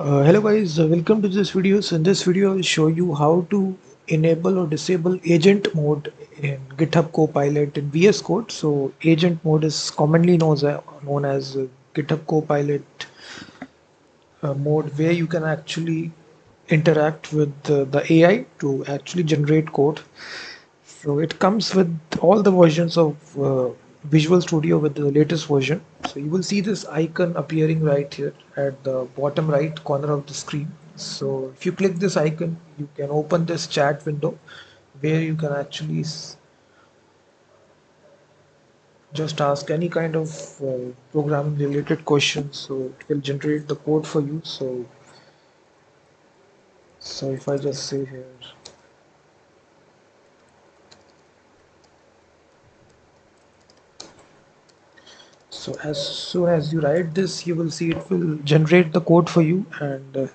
Hello guys, welcome to this video. So in this video, I'll show you how to enable or disable agent mode in GitHub Copilot in VS Code. So agent mode is commonly known as GitHub Copilot mode, where you can actually interact with the AI to actually generate code. So it comes with all the versions of Visual Studio with the latest version. So you will see this icon appearing right here at the bottom right corner of the screen. So if you click this icon, you can open this chat window where you can actually just ask any kind of programming related questions. So it will generate the code for you. So if I just say here, so as soon as you write this, you will see it will generate the code for you. And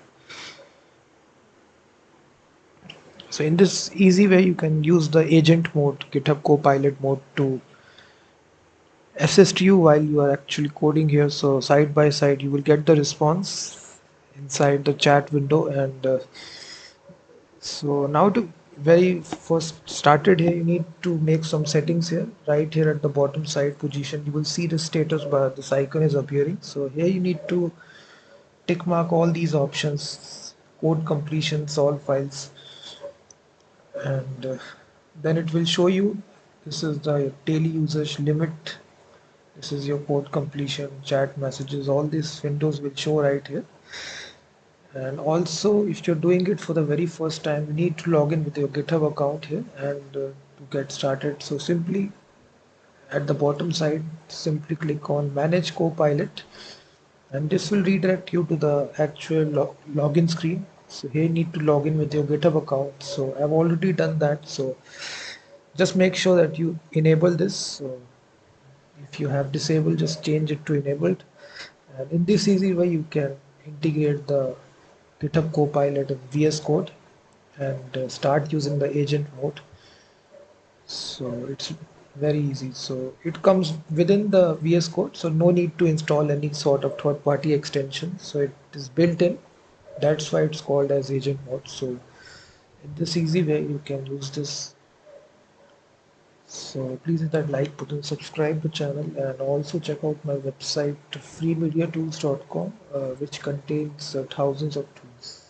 so in this easy way, you can use the agent mode, GitHub Copilot mode to assist you while you are actually coding here. So side by side, you will get the response inside the chat window. And so now to very first started here, you need to make some settings here. Right here at the bottom side position, you will see the status bar. This icon is appearing. So here you need to tick mark all these options: code completion, solve files, and then it will show you this is the daily usage limit, this is your code completion, chat messages, all these windows will show right here. And also if you're doing it for the very first time, you need to log in with your GitHub account here and to get started. So simply at the bottom side, simply click on manage Copilot, and this will redirect you to the actual login screen. So here you need to log in with your GitHub account. So I've already done that. So just make sure that you enable this. So if you have disabled, just change it to enabled. And in this easy way, you can integrate the GitHub Copilot in VS Code and start using the agent mode. So it's very easy. So it comes within the VS Code, so no need to install any sort of third-party extension. So it is built in. That's why it's called as agent mode. So in this easy way, you can use this. So please hit that like button, subscribe the channel, and also check out my website freemediatools.com, which contains thousands of tools.